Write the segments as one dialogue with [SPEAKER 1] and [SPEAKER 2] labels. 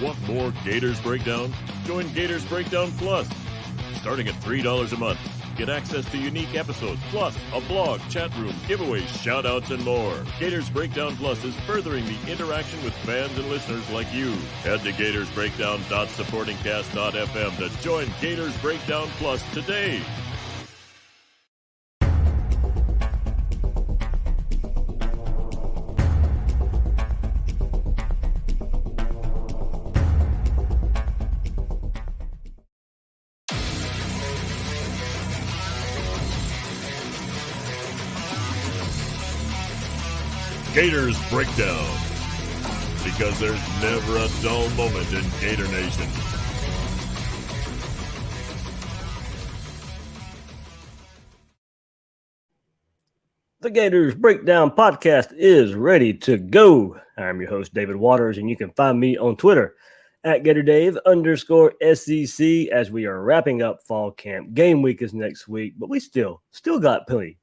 [SPEAKER 1] Want more Gators Breakdown? Join Gators Breakdown Plus. Starting at $3 a month, get access to unique episodes, plus a blog, chat room, giveaways, shout-outs, and more. Gators Breakdown Plus is furthering the interaction with fans and listeners like you. Head to gatorsbreakdown.supportingcast.fm to join Gators Breakdown Plus today. Gators Breakdown, because there's never a dull moment in Gator Nation.
[SPEAKER 2] The Gators Breakdown podcast is ready to go. I'm your host, David Waters, and you can find me on Twitter at GatorDave_SEC as we are wrapping up fall camp. Game week is next week, but we still got plenty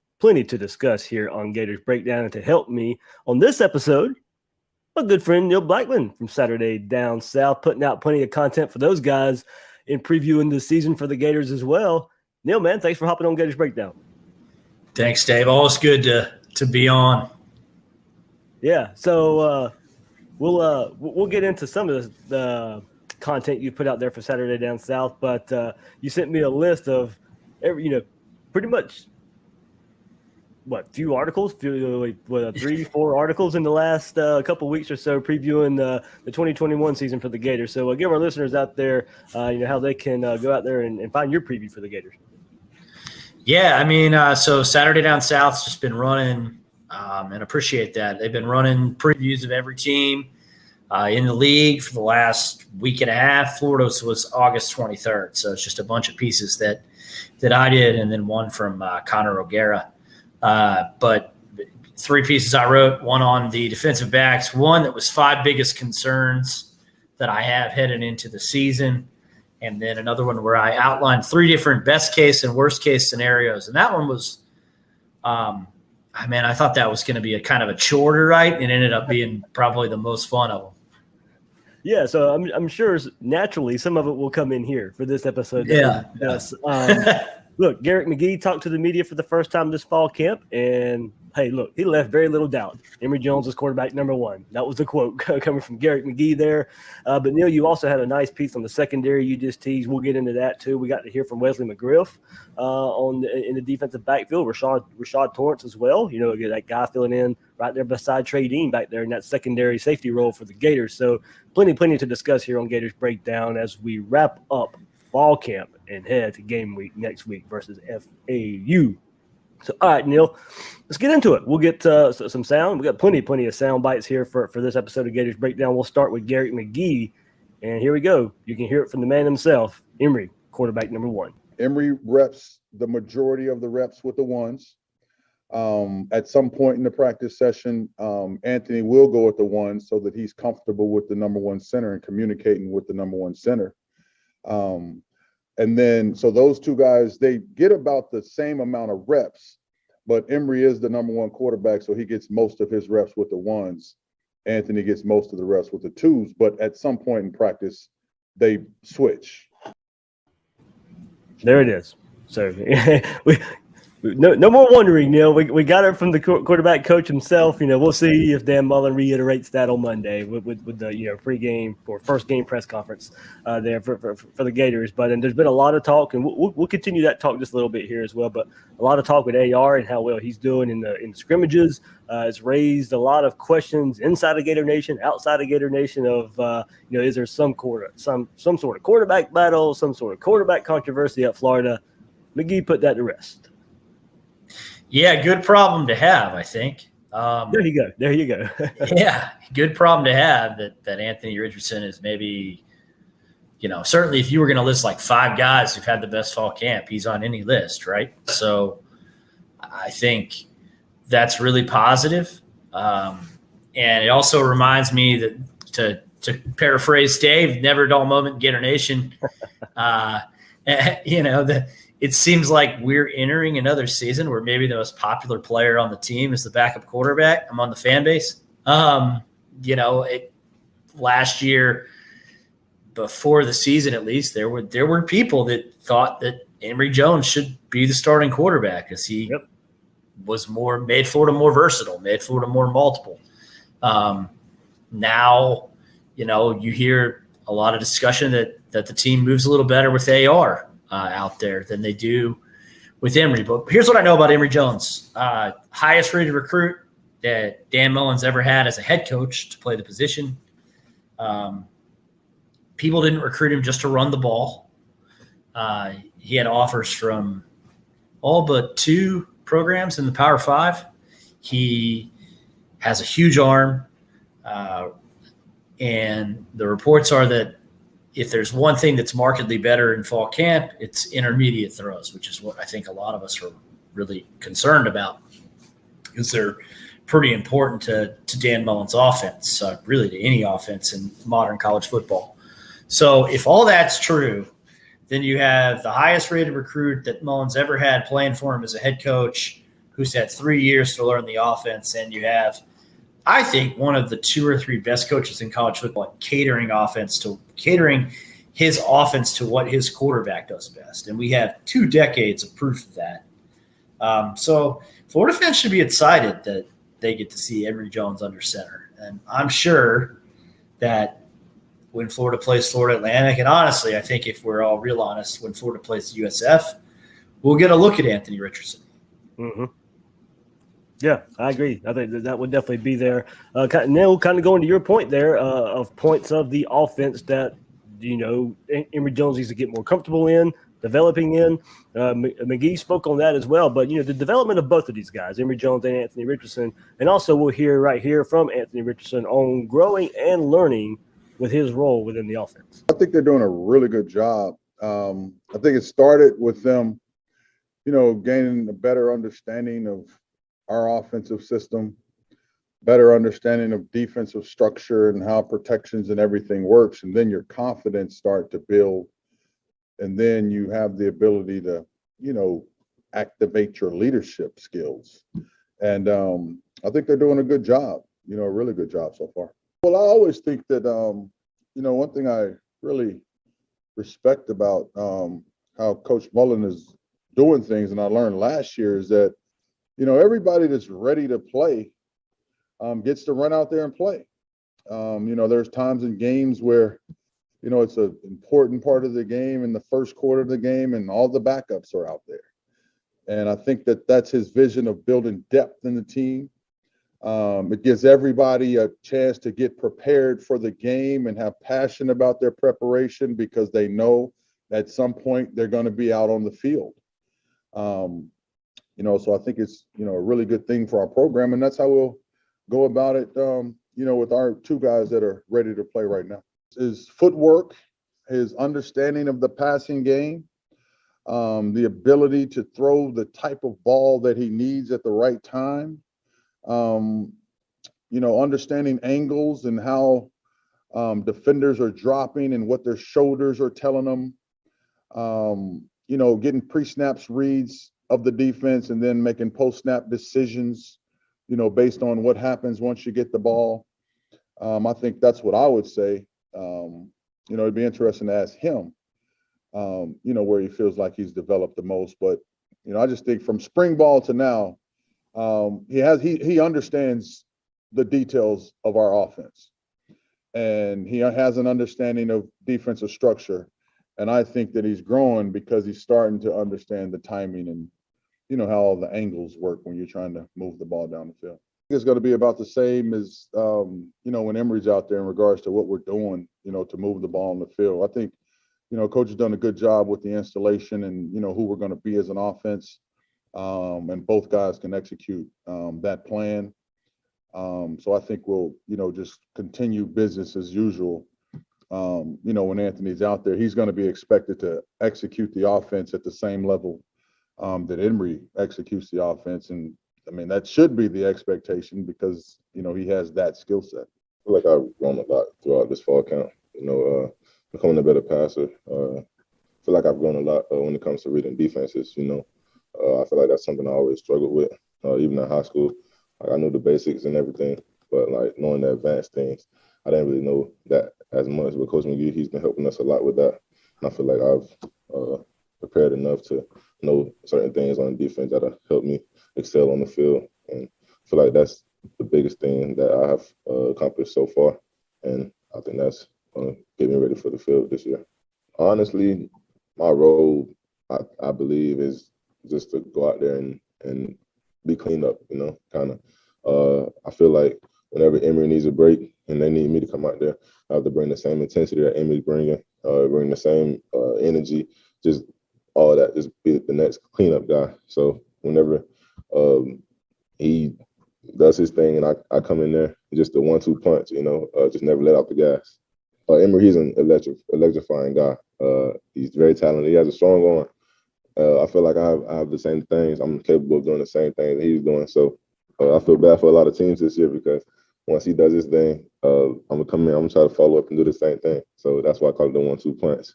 [SPEAKER 2] to discuss here on Gators Breakdown. And to help me on this episode, my good friend Neil Blackmon from Saturday Down South, putting out plenty of content for those guys in previewing the season for the Gators as well. Neil, man, thanks for hopping on Gators Breakdown.
[SPEAKER 3] Thanks, Dave. Always good to be on.
[SPEAKER 2] Yeah, so we'll get into some of the content you put out there for Saturday Down South, but you sent me a list of pretty much few articles, 3-4 articles in the last couple weeks or so previewing the 2021 season for the Gators. So give our listeners out there, how they can go out there and find your preview for the Gators.
[SPEAKER 3] Yeah, I mean, so Saturday Down South's just been running, and appreciate that. They've been running previews of every team in the league for the last week and a half. Florida's was August 23rd, so it's just a bunch of pieces that I did, and then one from Connor O'Gara. But 3 pieces I wrote, one on the defensive backs, one that was 5 biggest concerns that I have heading into the season, and then another one where I outlined 3 different best case and worst case scenarios. And that one was, I thought that was going to be a kind of a chore to write, and ended up being probably the most fun of them.
[SPEAKER 2] Yeah, so I'm sure naturally some of it will come in here for this episode.
[SPEAKER 3] Yeah.
[SPEAKER 2] Look, Garrick McGee talked to the media for the first time this fall camp, and hey, look, he left very little doubt. Emory Jones is quarterback number 1. That was the quote coming from Garrick McGee there. But Neil, you also had a nice piece on the secondary you just teased. We'll get into that too. We got to hear from Wesley Mcgriff in the defensive backfield. Rashad Torrance as well. That guy filling in right there beside Trey Dean back there in that secondary safety role for the Gators. So plenty to discuss here on Gators Breakdown as we wrap up fall camp and head to game week next week versus FAU. So, all right, Neil, let's get into it. We'll get some sound. We got plenty of sound bites here for this episode of Gators Breakdown. We'll start with Garrick McGee, and here we go. You can hear it from the man himself, Emory, quarterback number 1.
[SPEAKER 4] Emory reps the majority of the reps with the ones. At some point in the practice session, Anthony will go with the ones so that he's comfortable with the number 1 center and communicating with the number 1 center. And then, so those 2 guys, they get about the same amount of reps, but Emory is the number 1 quarterback, so he gets most of his reps with the ones. Anthony gets most of the reps with the 2s, but at some point in practice, they switch.
[SPEAKER 2] There it is. So no more wondering, Neil. We got it from the quarterback coach himself. We'll see if Dan Mullen reiterates that on Monday with the pregame or first game press conference there for the Gators. But there's been a lot of talk, and we'll continue that talk just a little bit here as well. But a lot of talk with AR and how well he's doing in the scrimmages. It's raised a lot of questions inside of Gator Nation, outside of Gator Nation of is there some sort of quarterback battle, some sort of quarterback controversy at Florida. McGee put that to rest.
[SPEAKER 3] Yeah, good problem to have, I think.
[SPEAKER 2] There you go.
[SPEAKER 3] Yeah, good problem to have that Anthony Richardson is maybe, certainly if you were going to list like 5 guys who've had the best fall camp, he's on any list, right? So I think that's really positive. And it also reminds me that to paraphrase Dave, never a dull moment in Gator Nation, it seems like we're entering another season where maybe the most popular player on the team is the backup quarterback among the fan base. Last year, before the season, at least, there were people that thought that Emory Jones should be the starting quarterback because he was made Florida more versatile, made Florida more multiple. Now, you hear a lot of discussion that the team moves a little better with AR out there than they do with Emory. But here's what I know about Emory Jones. Highest rated recruit that Dan Mullen's ever had as a head coach to play the position. People didn't recruit him just to run the ball. He had offers from all but 2 programs in the Power 5. He has a huge arm. And the reports are that if there's one thing that's markedly better in fall camp, it's intermediate throws, which is what I think a lot of us are really concerned about because they're pretty important to Dan Mullen's offense, really to any offense in modern college football. So if all that's true, then you have the highest rated recruit that Mullen's ever had playing for him as a head coach who's had 3 years to learn the offense, and you have – I think one of the 2 or 3 best coaches in college football at catering his offense to what his quarterback does best. And we have 2 decades of proof of that. So Florida fans should be excited that they get to see Emory Jones under center. And I'm sure that when Florida plays Florida Atlantic, and honestly, I think if we're all real honest, when Florida plays USF, we'll get a look at Anthony Richardson.
[SPEAKER 2] Mm-hmm. Yeah, I agree. I think that would definitely be there. Neil, kind of going to your point there of points of the offense that, Emory Jones needs to get more comfortable in, developing in. McGee spoke on that as well. But, the development of both of these guys, Emory Jones and Anthony Richardson, and also we'll hear right here from Anthony Richardson on growing and learning with his role within the offense.
[SPEAKER 4] I think they're doing a really good job. I think it started with them, gaining a better understanding of our offensive system, better understanding of defensive structure and how protections and everything works. And then your confidence start to build. And then you have the ability to, activate your leadership skills. And I think they're doing a good job, a really good job so far. Well, I always think that, one thing I really respect about how Coach Mullen is doing things, and I learned last year, is that everybody that's ready to play gets to run out there and play. There's times in games where, it's an important part of the game in the first quarter of the game and all the backups are out there. And I think that that's his vision of building depth in the team. It gives everybody a chance to get prepared for the game and have passion about their preparation because they know at some point they're going to be out on the field. So I think it's, a really good thing for our program, and that's how we'll go about it, with our 2 guys that are ready to play right now. His footwork, his understanding of the passing game, the ability to throw the type of ball that he needs at the right time, understanding angles and how defenders are dropping and what their shoulders are telling them, getting pre-snaps reads of the defense and then making post-snap decisions, based on what happens once you get the ball. I think that's what I would say. It'd be interesting to ask him, where he feels like he's developed the most. But, I just think from spring ball to now, he understands the details of our offense. And he has an understanding of defensive structure. And I think that he's growing because he's starting to understand the timing and, how all the angles work when you're trying to move the ball down the field. I think it's going to be about the same as, when Emory's out there in regards to what we're doing, to move the ball on the field. I think, Coach has done a good job with the installation and, who we're going to be as an offense. And both guys can execute that plan. So I think we'll, just continue business as usual. When Anthony's out there, he's going to be expected to execute the offense at the same level that Emory executes the offense. And I mean, that should be the expectation because, he has that skill set.
[SPEAKER 5] I feel like I've grown a lot throughout this fall camp, becoming a better passer. I feel like I've grown a lot when it comes to reading defenses, I feel like that's something I always struggled with, even in high school. Like, I knew the basics and everything, but like knowing the advanced things, I didn't really know that as much. But Coach McGee, he's been helping us a lot with that. And I feel like I've prepared enough to know certain things on defense that have helped me excel on the field. And I feel like that's the biggest thing that I have accomplished so far. And I think that's going to get me ready for the field this year. Honestly, my role, I believe, is just to go out there and be cleaned up, kind of. I feel like whenever Emory needs a break and they need me to come out there, I have to bring the same intensity that Emory's bringing, bring the same energy, just all that, just be the next cleanup guy. So whenever he does his thing and I come in there, just the 1-2 punch, just never let out the gas. Emory, he's an electrifying guy. He's very talented. He has a strong arm. I feel like I have the same things. I'm capable of doing the same thing that he's doing. So I feel bad for a lot of teams this year because once he does his thing, I'm going to come in, I'm going to try to follow up and do the same thing. So that's why I call it the 1-2 punch.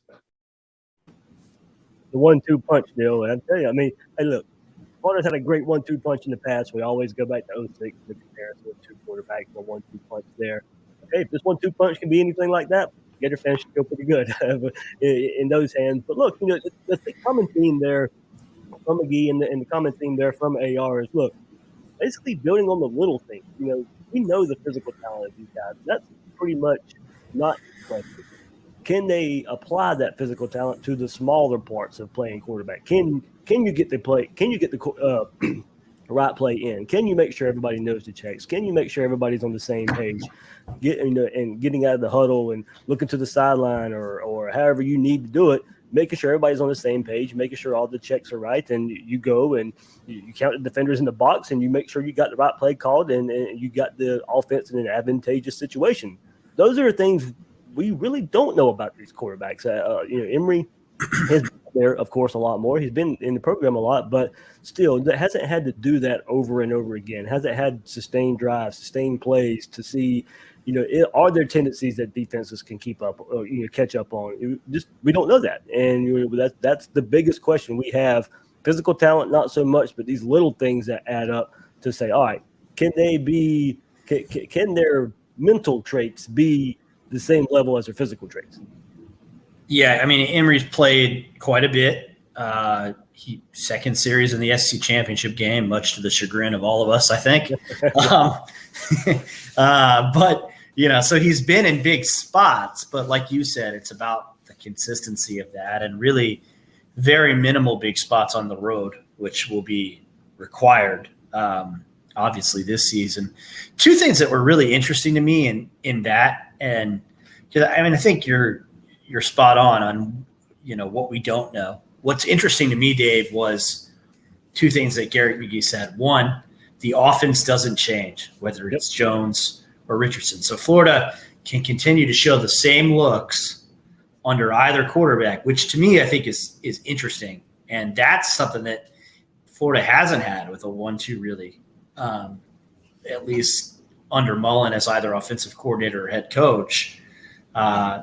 [SPEAKER 2] The 1-2 punch, Neil. And I tell you, I mean, hey, look, Florida's had a great 1-2 punch in the past. We always go back to 06, the comparison with 2 quarterbacks, the 1-2 punch there. Hey, if this 1-2 punch can be anything like that, Gator fans should feel pretty good in those hands. But look, the common theme there from McGee and the common theme there from AR is, look, basically building on the little things. We know the physical talent of these guys. That's pretty much not question. Can they apply that physical talent to the smaller parts of playing quarterback? Can you get the play? Can you get the right play in? Can you make sure everybody knows the checks? Can you make sure everybody's on the same page? And getting out of the huddle and looking to the sideline or however you need to do it, making sure everybody's on the same page, making sure all the checks are right, and you go and you count the defenders in the box and you make sure you got the right play called and you got the offense in an advantageous situation. Those are things we really don't know about these quarterbacks. Emory has been there, of course, a lot more. He's been in the program a lot, but still hasn't had to do that over and over again. Hasn't had sustained drives, sustained plays to see, are there tendencies that defenses can keep up or catch up on? We don't know that, and that's the biggest question we have. Physical talent, not so much, but these little things that add up to say, all right, can their mental traits be the same level as their physical traits?
[SPEAKER 3] Yeah, I mean, Emory's played quite a bit. Second series in the SEC championship game, much to the chagrin of all of us, I think. But, so he's been in big spots. But like you said, it's about the consistency of that and really very minimal big spots on the road, which will be required, obviously, this season. Two things that were really interesting to me in that, and I think you're spot on what we don't know. What's interesting to me, Dave, was two things that Garrick McGee said. One, the offense doesn't change, whether it's Jones or Richardson. So Florida can continue to show the same looks under either quarterback, which to me I think is interesting. And that's something that Florida hasn't had with a 1-2 really, at least under Mullen as either offensive coordinator or head coach.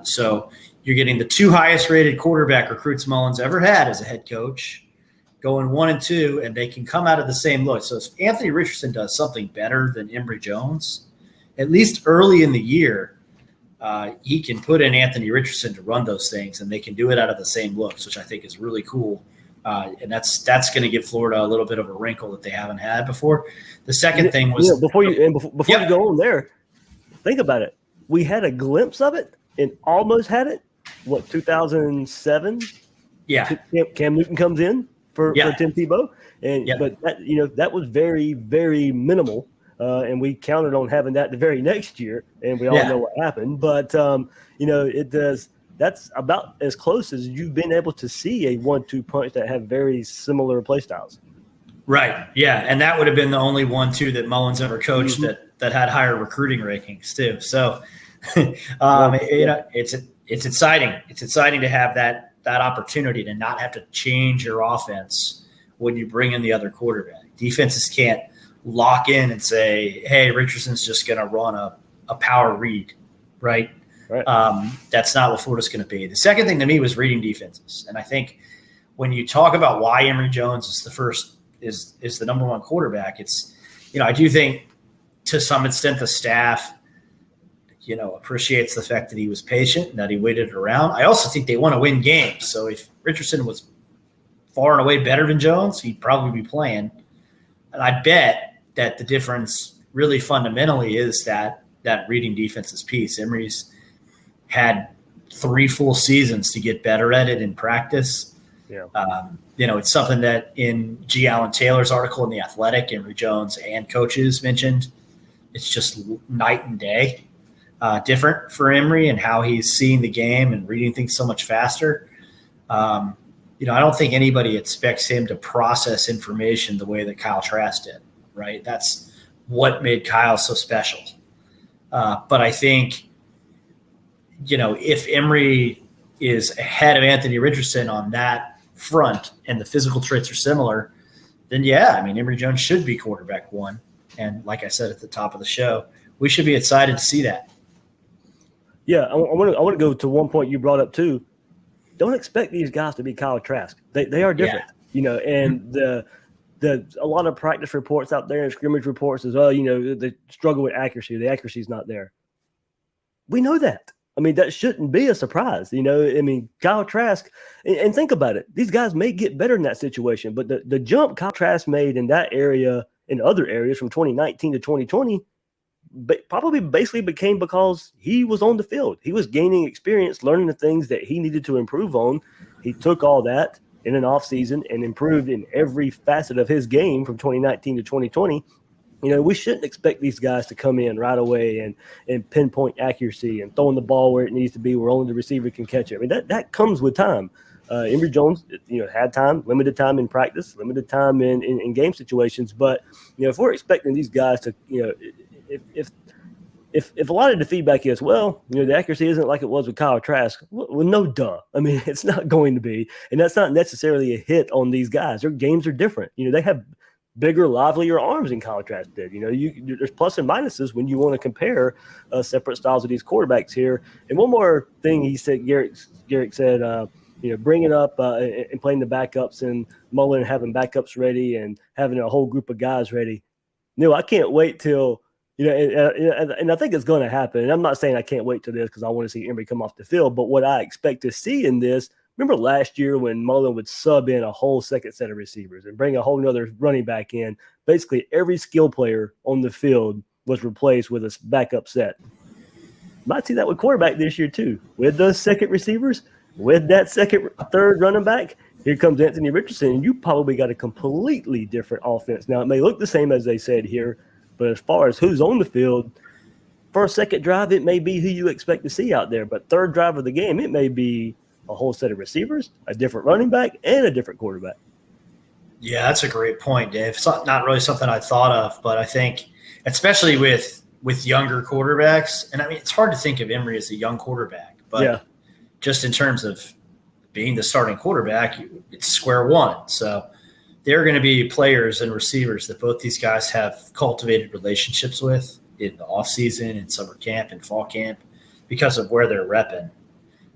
[SPEAKER 3] So you're getting the 2 highest rated quarterback recruits Mullen's ever had as a head coach going 1-2, and they can come out of the same look. So if Anthony Richardson does something better than Emory Jones, at least early in the year, he can put in Anthony Richardson to run those things, and they can do it out of the same looks, which I think is really cool. And that's going to give Florida a little bit of a wrinkle that they haven't had before. The second thing was
[SPEAKER 2] before you go on there, think about it. We had a glimpse of it and almost had it. 2007?
[SPEAKER 3] Yeah.
[SPEAKER 2] Cam Newton comes in for Tim Tebow, but that was very, very minimal. And we counted on having that the very next year, and we all know what happened. But it does. That's about as close as you've been able to see a 1-2 punch that have very similar play styles. Right. Yeah, and that would have been the only 1-2 that Mullen's ever coached that had higher recruiting rankings too. So, it's exciting. It's exciting to have that opportunity to not have to change your offense when you bring in the other quarterback. Defenses can't lock in and say, hey, Richardson's just going to run a power read, right? That's not what Florida's going to be. The second thing to me was reading defenses. And I think when you talk about why Emory Jones is the number one quarterback, it's, I do think to some extent the staff,
[SPEAKER 3] appreciates the fact that he was patient and that he waited around. I also think they want to win games. So if Richardson was far and away better than Jones, he'd probably be playing. And I bet that the difference really fundamentally is that reading defenses piece. Emory's had 3 full seasons to get better at it in practice.
[SPEAKER 2] Yeah.
[SPEAKER 3] It's something that in G. Allen Taylor's article in The Athletic, Emory Jones and coaches mentioned. It's just night and day different for Emory and how he's seeing the game and reading things so much faster. I don't think anybody expects him to process information the way that Kyle Trask did, right? That's what made Kyle so special. But I think, if Emory is ahead of Anthony Richardson on that front and the physical traits are similar, then Emory Jones should be quarterback 1. And like I said at the top of the show, we should be excited to see that.
[SPEAKER 2] Yeah, I want to go to one point you brought up too. Don't expect these guys to be Kyle Trask. They are different, and a lot of practice reports out there and scrimmage reports as well, they struggle with accuracy. The accuracy is not there. We know that. That shouldn't be a surprise. Kyle Trask, and think about it. These guys may get better in that situation, but the jump Kyle Trask made in that area, in other areas from 2019 to 2020, but probably basically became because he was on the field. He was gaining experience, learning the things that he needed to improve on. He took all that in an offseason and improved in every facet of his game from 2019 to 2020. We shouldn't expect these guys to come in right away and pinpoint accuracy and throwing the ball where it needs to be, where only the receiver can catch it. That comes with time. Emory Jones, had time, limited time in practice, limited time in game situations. But, if we're expecting these guys to, if a lot of the feedback is, the accuracy isn't like it was with Kyle Trask, well, no duh. It's not going to be. And that's not necessarily a hit on these guys. Their games are different. They have bigger, livelier arms than Kyle Trask did. There's plus and minuses when you want to compare separate styles of these quarterbacks here. And one more thing he said, Garrick said, bringing up and playing the backups and Mullen having backups ready and having a whole group of guys ready. Neil, I can't wait till and I think it's going to happen. And I'm not saying I can't wait till this because I want to see Emory come off the field. But what I expect to see in this, remember last year when Mullen would sub in a whole second set of receivers and bring a whole nother running back in, basically every skill player on the field was replaced with a backup set. Might see that with quarterback this year too, with those second receivers, with that third running back. Here comes Anthony Richardson, and you probably got a completely different offense. Now, it may look the same as they said here, but as far as who's on the field, first, second drive, it may be who you expect to see out there. But third drive of the game, it may be a whole set of receivers, a different running back, and a different quarterback.
[SPEAKER 3] Yeah, that's a great point, Dave. It's not really something I thought of, but I think especially with younger quarterbacks, and it's hard to think of Emory as a young quarterback, but just in terms of being the starting quarterback, it's square one. So there are going to be players and receivers that both these guys have cultivated relationships with in the offseason, in summer camp, and fall camp because of where they're repping.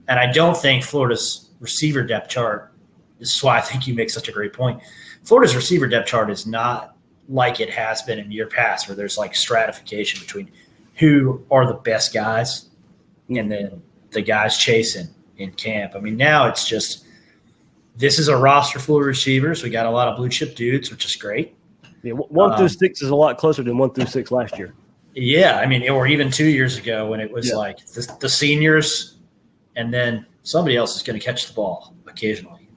[SPEAKER 3] And I don't think Florida's receiver depth chart – this is why I think you make such a great point. Florida's receiver depth chart is not like it has been in year past where there's like stratification between who are the best guys and then the guys chasing in camp. Now it's just – this is a roster full of receivers. We got a lot of blue chip dudes, which is great.
[SPEAKER 2] Yeah, 1 through 6 is a lot closer than 1 through 6 last year.
[SPEAKER 3] Yeah, or even 2 years ago when it was like the seniors, and then somebody else is going to catch the ball occasionally.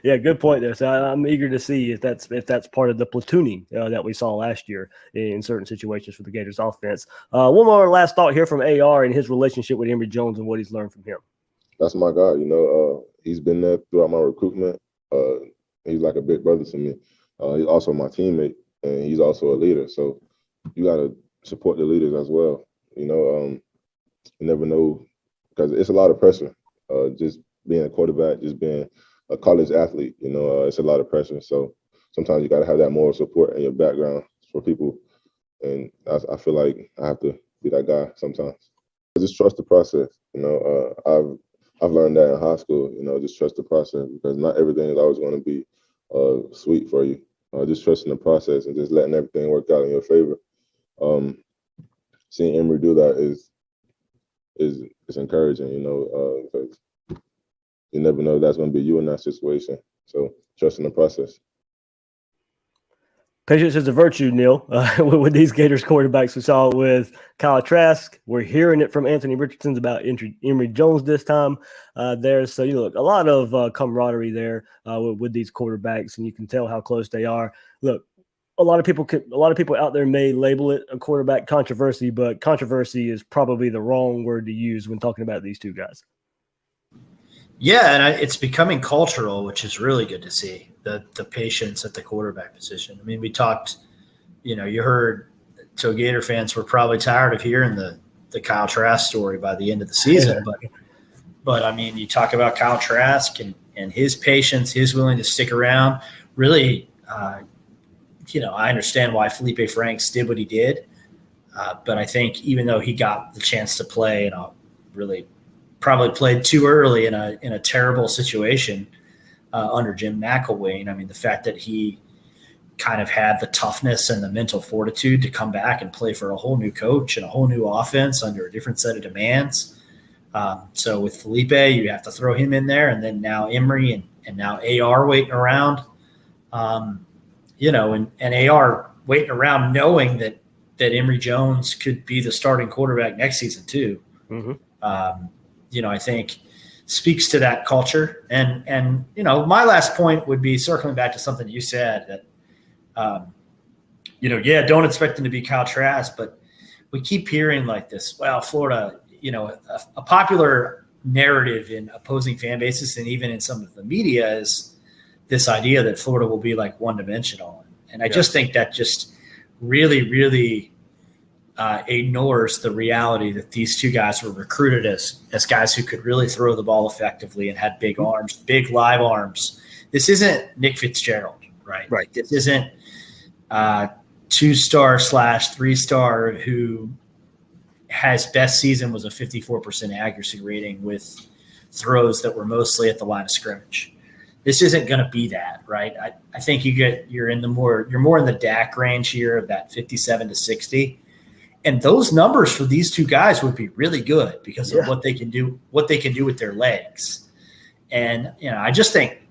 [SPEAKER 2] Yeah, good point there. So I'm eager to see if that's part of the platooning that we saw last year in certain situations for the Gators offense. One more last thought here from AR and his relationship with Emory Jones and what he's learned from him.
[SPEAKER 5] That's my guy. He's been there throughout my recruitment. He's like a big brother to me. He's also my teammate, and he's also a leader. So you got to support the leaders as well. You never know because it's a lot of pressure. Just being a quarterback, just being a college athlete, it's a lot of pressure. So sometimes you got to have that moral support in your background for people. And I feel like I have to be that guy sometimes. Just trust the process. I've learned that in high school, just trust the process because not everything is always going to be sweet for you. Just trusting the process and just letting everything work out in your favor. seeing Emory do that is encouraging, because you never know if that's going to be you in that situation. So trust in the process.
[SPEAKER 2] Patience is a virtue, Neil, with these Gators quarterbacks. We saw it with Kyle Trask. We're hearing it from Anthony Richardson about Emory Jones this time there. So, look, a lot of camaraderie there with these quarterbacks, and you can tell how close they are. Look, a lot of people out there may label it a quarterback controversy, but controversy is probably the wrong word to use when talking about these two guys.
[SPEAKER 3] Yeah, and it's becoming cultural, which is really good to see, the patience at the quarterback position. I mean, we talked, you heard, so Gator fans were probably tired of hearing the Kyle Trask story by the end of the season. But I mean, you talk about Kyle Trask and his patience, his willing to stick around. Really, I understand why Felipe Franks did what he did. But I think even though he got the chance to play, really probably played too early in a terrible situation under Jim McElwain. I mean, the fact that he kind of had the toughness and the mental fortitude to come back and play for a whole new coach and a whole new offense under a different set of demands. So with Felipe, you have to throw him in there, and then now Emory and now AR waiting around, and AR waiting around knowing that Emory Jones could be the starting quarterback next season too. Mm-hmm. I think speaks to that culture. And my last point would be circling back to something you said that, don't expect him to be Kyle Trask, but we keep hearing like this, well, Florida, a popular narrative in opposing fan bases and even in some of the media is this idea that Florida will be like one-dimensional. And I just think that just really, really ignores the reality that these two guys were recruited as guys who could really throw the ball effectively and had big arms, big live arms. This isn't Nick Fitzgerald, right?
[SPEAKER 2] Right.
[SPEAKER 3] This isn't 2-star / 3-star who his best season was a 54% accuracy rating with throws that were mostly at the line of scrimmage. This isn't going to be that, right? I think you're more in the Dak range here of that 57 to 60. And those numbers for these two guys would be really good because of what they can do with their legs. And, I just think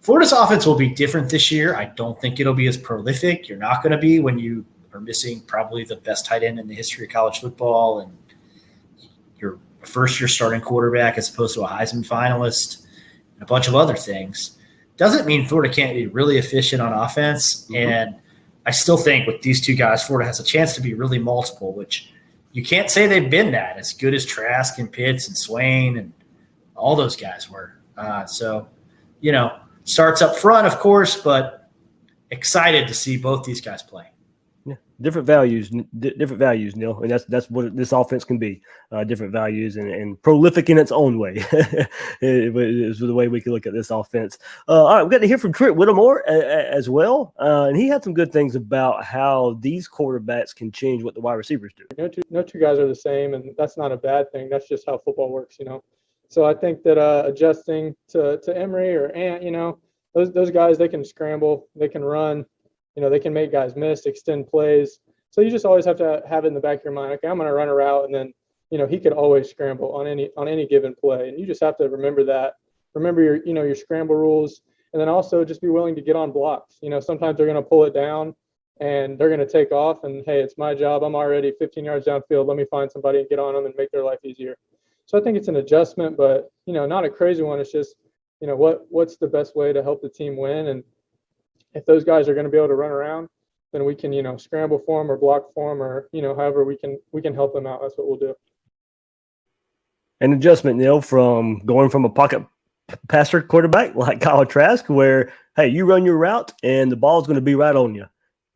[SPEAKER 3] Florida's offense will be different this year. I don't think it'll be as prolific. You're not going to be when you are missing probably the best tight end in the history of college football and your first-year starting quarterback as opposed to a Heisman finalist and a bunch of other things. Doesn't mean Florida can't be really efficient on offense. Mm-hmm. And I still think with these two guys, Florida has a chance to be really multiple, which you can't say they've been that as good as Trask and Pitts and Swain and all those guys were. Starts up front, of course, but excited to see both these guys play.
[SPEAKER 2] Yeah, different values, Neil, and that's what this offense can be. Different values and prolific in its own way is the way we can look at this offense. All right, we got to hear from Trent Whittemore as well, and he had some good things about how these quarterbacks can change what the wide receivers do.
[SPEAKER 6] No two guys are the same, and that's not a bad thing. That's just how football works, So I think that adjusting to Emory or Ant, those guys, they can scramble, they can run. They can make guys miss, extend plays. So you just always have to have it in the back of your mind. Okay, I'm going to run a route, and then he could always scramble on any given play, and you just have to remember that. Remember your scramble rules, and then also just be willing to get on blocks. Sometimes they're going to pull it down, and they're going to take off. And hey, it's my job. I'm already 15 yards downfield. Let me find somebody and get on them and make their life easier. So I think it's an adjustment, but not a crazy one. It's just what's the best way to help the team win. And if those guys are going to be able to run around, then we can, scramble for them or block for them or, however we can help them out. That's what we'll do.
[SPEAKER 2] An adjustment, Neil, from going from a pocket passer quarterback like Kyle Trask, where, hey, you run your route and the ball's going to be right on you.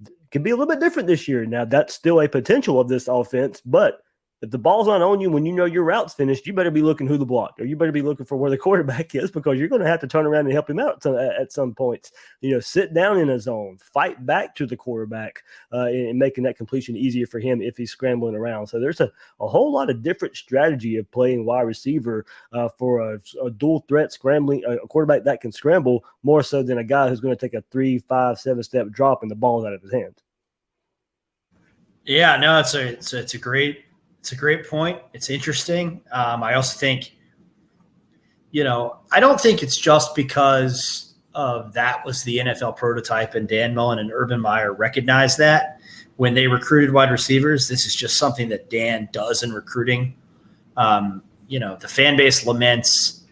[SPEAKER 2] It can be a little bit different this year. Now, that's still a potential of this offense, but if the ball's not on you when you know your route's finished, you better be looking who the blocked, or you better be looking for where the quarterback is, because you're going to have to turn around and help him out at some points. Sit down in a zone, fight back to the quarterback, and making that completion easier for him if he's scrambling around. So there's a whole lot of different strategy of playing wide receiver for a dual threat scrambling, a quarterback that can scramble more so than a guy who's going to take a 3, 5, 7 step drop and the ball's out of his hands.
[SPEAKER 3] Yeah, no, it's a great point. It's interesting. I also think, I don't think it's just because of that was the NFL prototype and Dan Mullen and Urban Meyer recognized that when they recruited wide receivers. This is just something that Dan does in recruiting. The fan base laments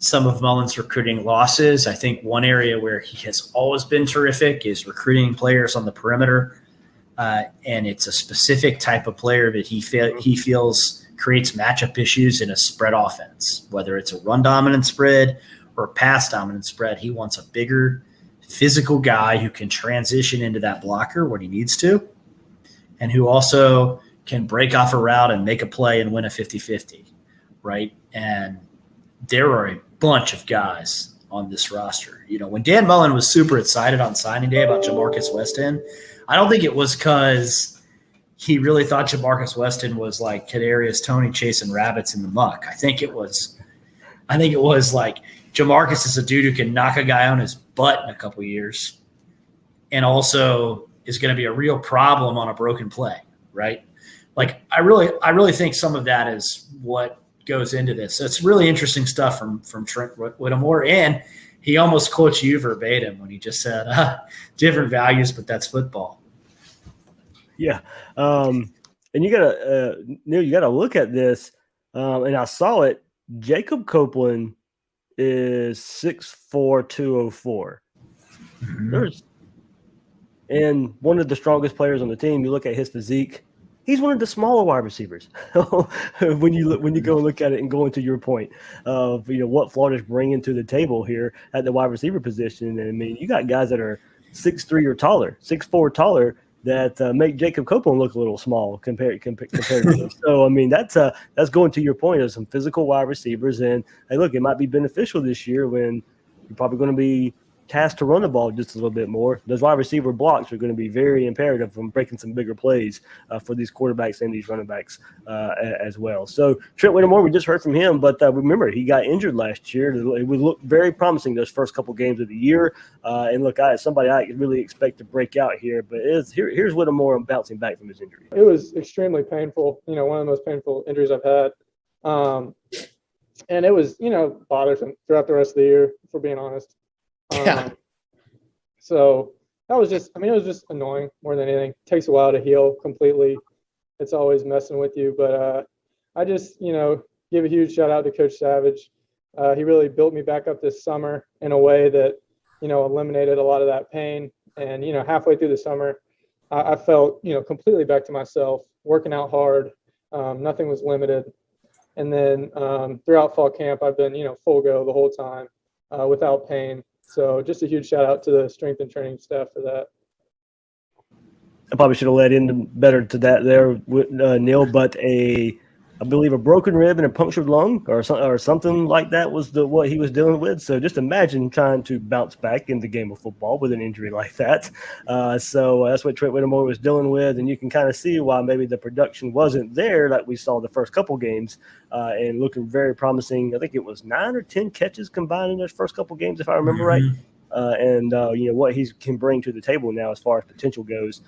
[SPEAKER 3] some of Mullen's recruiting losses. I think one area where he has always been terrific is recruiting players on the perimeter. And it's a specific type of player that he feels creates matchup issues in a spread offense, whether it's a run dominant spread or a pass dominant spread. He wants a bigger physical guy who can transition into that blocker when he needs to, and who also can break off a route and make a play and win a 50-50, right? And there are a bunch of guys on this roster. When Dan Mullen was super excited on signing day about Jamarcus Weston, I don't think it was because he really thought Jamarcus Weston was like Kadarius Toney chasing rabbits in the muck. I think it was like Jamarcus is a dude who can knock a guy on his butt in a couple of years, and also is going to be a real problem on a broken play, right? Like I really think some of that is what goes into this. So it's really interesting stuff from Trent Whittemore, and he almost quotes you verbatim when he just said, different values, but that's football.
[SPEAKER 2] Yeah. And you gotta, Neil, you gotta look at this. And I saw it. Jacob Copeland is 6'4", 204.
[SPEAKER 3] Mm-hmm.
[SPEAKER 2] And one of the strongest players on the team. You look at his physique. He's one of the smaller wide receivers. when you go and look at it and go into your point of what Florida's bringing to the table here at the wide receiver position. And I mean, you got guys that are 6'3" or taller, 6'4" taller, that make Jacob Copeland look a little small compared to him. So, I mean, that's going to your point of some physical wide receivers. And, hey, look, it might be beneficial this year when you're probably going to be tasked to run the ball just a little bit more. Those wide receiver blocks are going to be very imperative from breaking some bigger plays for these quarterbacks and these running backs as well. So Trent Whittemore, we just heard from him, but remember, he got injured last year. It would look very promising those first couple games of the year. And look, somebody I really expect to break out here, but here's Whittemore bouncing back from his injury.
[SPEAKER 6] It was extremely painful, one of the most painful injuries I've had. And it was, bothersome throughout the rest of the year, if we're being honest. So that was it was just annoying more than anything. It takes a while to heal completely. It's always messing with you. But I just, give a huge shout out to Coach Savage. He really built me back up this summer in a way that, eliminated a lot of that pain. And, halfway through the summer, I felt, completely back to myself, working out hard. Nothing was limited. And then throughout fall camp, I've been, full go the whole time without pain. So just a huge shout out to the strength and training staff for that.
[SPEAKER 2] I probably should have led in better to that there, Neil, but I believe a broken rib and a punctured lung or something like that was what he was dealing with. So just imagine trying to bounce back in the game of football with an injury like that. So that's what Trent Whittemore was dealing with, and you can kind of see why maybe the production wasn't there like we saw the first couple games and looking very promising. I think it was 9 or 10 catches combined in those first couple games, if I remember right. And what he can bring to the table now as far as potential goes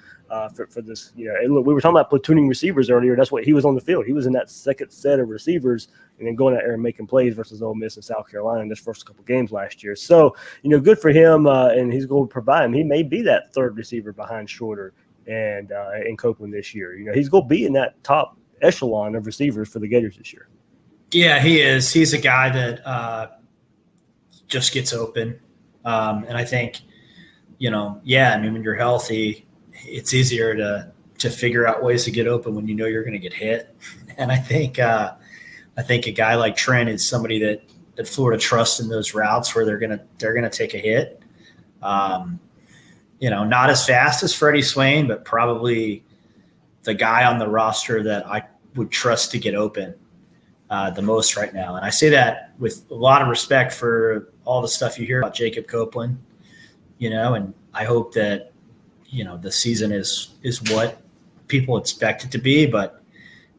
[SPEAKER 2] for this. And look, we were talking about platooning receivers earlier. That's what he was on the field. He was in that second set of receivers and then going out there and making plays versus Ole Miss and South Carolina in this first couple games last year. So, good for him, and he's going to provide him. He may be that third receiver behind Shorter and Copeland this year. He's going to be in that top echelon of receivers for the Gators this year.
[SPEAKER 3] Yeah, he is. He's a guy that just gets open. And I think, when you're healthy, it's easier to figure out ways to get open when you're going to get hit. And I think a guy like Trent is somebody that Florida trusts in those routes where they're going to take a hit. Not as fast as Freddie Swain, but probably the guy on the roster that I would trust to get open the most right now. And I say that with a lot of respect for all the stuff you hear about Jacob Copeland, and I hope that, the season is what people expect it to be. But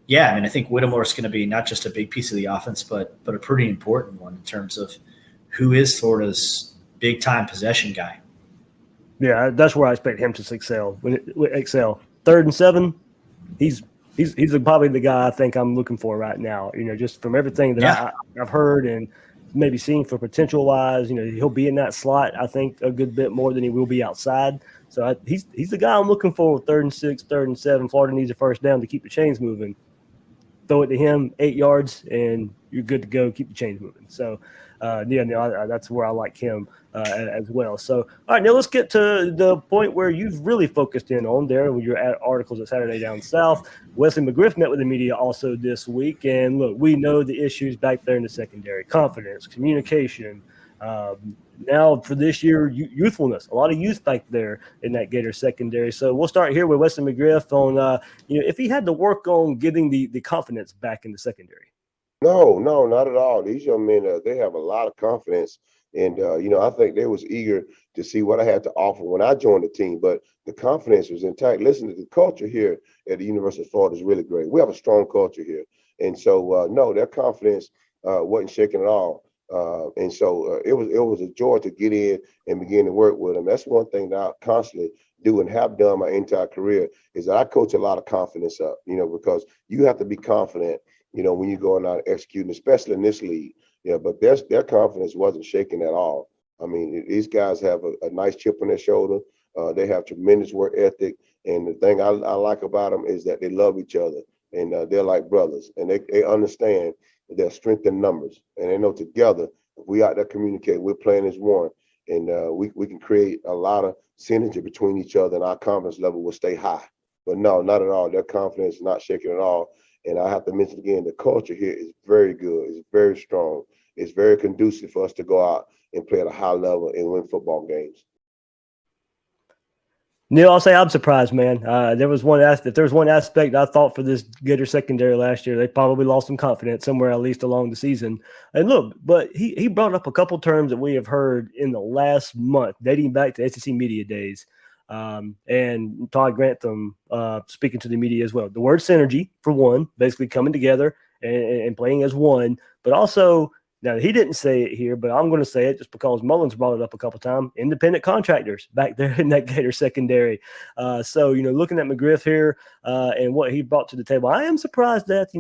[SPEAKER 3] yeah, I think Whittemore is going to be not just a big piece of the offense, but a pretty important one in terms of who is Florida's big time possession guy.
[SPEAKER 2] Yeah, that's where I expect him to excel. Excel 3rd and 7, he's probably the guy I think I'm looking for right now. Just from everything that I've heard and maybe seen for potential wise, he'll be in that slot, I think, a good bit more than he will be outside. So he's the guy I'm looking for with 3rd and 6, 3rd and 7. Florida needs a first down to keep the chains moving. Throw it to him, 8 yards, and you're good to go. Keep the chains moving. So, that's where I like him as well. So, all right, now let's get to the point where you've really focused in on there with your articles at Saturday Down South. Wesley Mcgriff met with the media also this week, and look, we know the issues back there in the secondary: confidence, communication. Now for this year, youthfulness, a lot of youth back there in that Gator secondary. So we'll start here with Wesley Mcgriff on, if he had to work on getting the confidence back in the secondary.
[SPEAKER 7] No, not at all. These young men, they have a lot of confidence. And, I think they was eager to see what I had to offer when I joined the team. But the confidence was intact. Listen, the culture here at the University of Florida is really great. We have a strong culture here. And so, no, their confidence wasn't shaken at all. And so it was a joy to get in and begin to work with them. That's one thing that I constantly do and have done my entire career is that I coach a lot of confidence up, because you have to be confident, when you're going out and executing, especially in this league. Yeah, but their confidence wasn't shaken at all. I mean, these guys have a nice chip on their shoulder. They have tremendous work ethic. And the thing I like about them is that they love each other and they're like brothers. And they understand their strength in numbers. And they know together, if we out there communicate, we're playing as one. And we can create a lot of synergy between each other, and our confidence level will stay high. But no, not at all. Their confidence is not shaken at all. And I have to mention again, the culture here is very good. It's very strong. It's very conducive for us to go out and play at a high level and win football games.
[SPEAKER 2] Neil, I'll say I'm surprised, man. If there was one aspect I thought for this Gator secondary last year, they probably lost some confidence somewhere at least along the season. And look, but he brought up a couple terms that we have heard in the last month, dating back to SEC media days. And Todd Grantham speaking to the media as well. The word synergy, for one, basically coming together and playing as one, but also, now he didn't say it here, but I'm going to say it just because Mullins brought it up a couple times, independent contractors back there in that Gator secondary. So, looking at McGriff here and what he brought to the table, I am surprised that,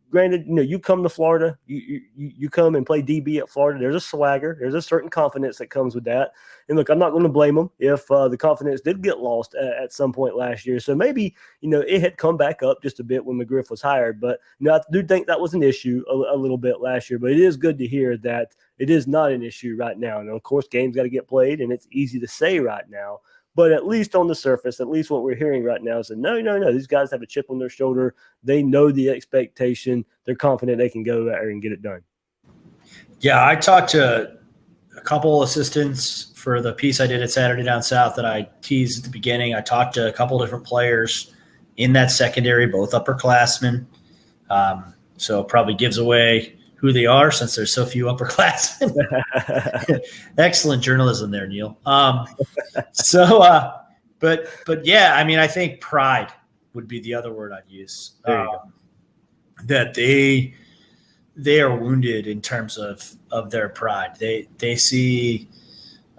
[SPEAKER 2] granted, you come to Florida, you come and play DB at Florida. There's a swagger. There's a certain confidence that comes with that. And look, I'm not going to blame them if the confidence did get lost at some point last year. So maybe, it had come back up just a bit when McGriff was hired. But, I do think that was an issue a little bit last year. But it is good to hear that it is not an issue right now. And, of course, games got to get played, and it's easy to say right now. But at least on the surface, at least what we're hearing right now is that no, these guys have a chip on their shoulder. They know the expectation. They're confident they can go there and get it done.
[SPEAKER 3] Yeah, I talked to a couple assistants for the piece I did at Saturday Down South that I teased at the beginning. I talked to a couple different players in that secondary, both upperclassmen. So it probably gives away who they are since there's so few upperclassmen. Excellent journalism there, Neil. But yeah, I think pride would be the other word I'd use. That they are wounded in terms of their pride. They see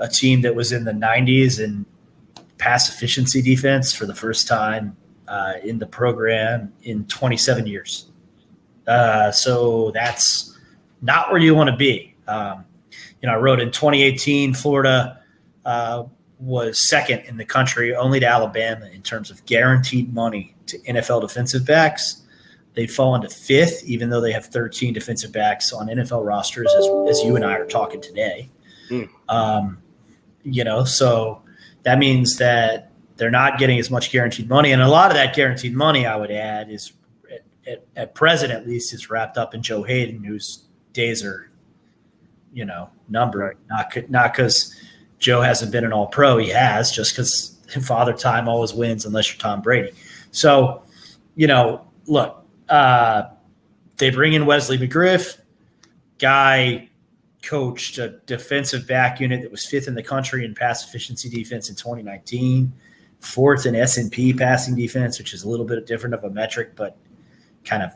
[SPEAKER 3] a team that was in the 90s in pass efficiency defense for the first time in the program in 27 years. So that's not where you want to be. I wrote in 2018, Florida was second in the country, only to Alabama in terms of guaranteed money to NFL defensive backs. They've fallen to fifth, even though they have 13 defensive backs on NFL rosters, as you and I are talking today. So that means that they're not getting as much guaranteed money. And a lot of that guaranteed money, I would add, is at present, at least, is wrapped up in Joe Hayden, whose days are, numbered. Right. Not because Joe hasn't been an all-pro. He has, just because Father Time always wins unless you're Tom Brady. So, look, they bring in Wesley Mcgriff, guy coached a defensive back unit that was fifth in the country in pass efficiency defense in 2019, fourth in S&P passing defense, which is a little bit different of a metric, but kind of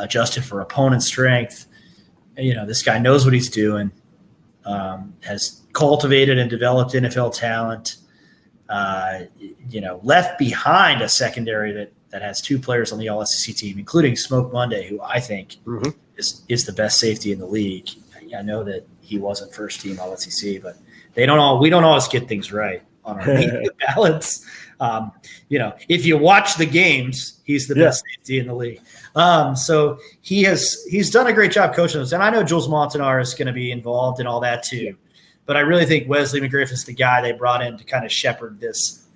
[SPEAKER 3] adjusted for opponent strength. This guy knows what he's doing, has cultivated and developed NFL talent, left behind a secondary that that has 2 players on the All-SEC team, including Smoke Monday, who I think is the best safety in the league. I know that he wasn't first team All-SEC, but we don't always get things right on our media ballots. If you watch the games, he's the best safety in the league. So he's done a great job coaching us. And I know Jules Montanar is going to be involved in all that too. Yeah. But I really think Wesley Mcgriff is the guy they brought in to kind of shepherd this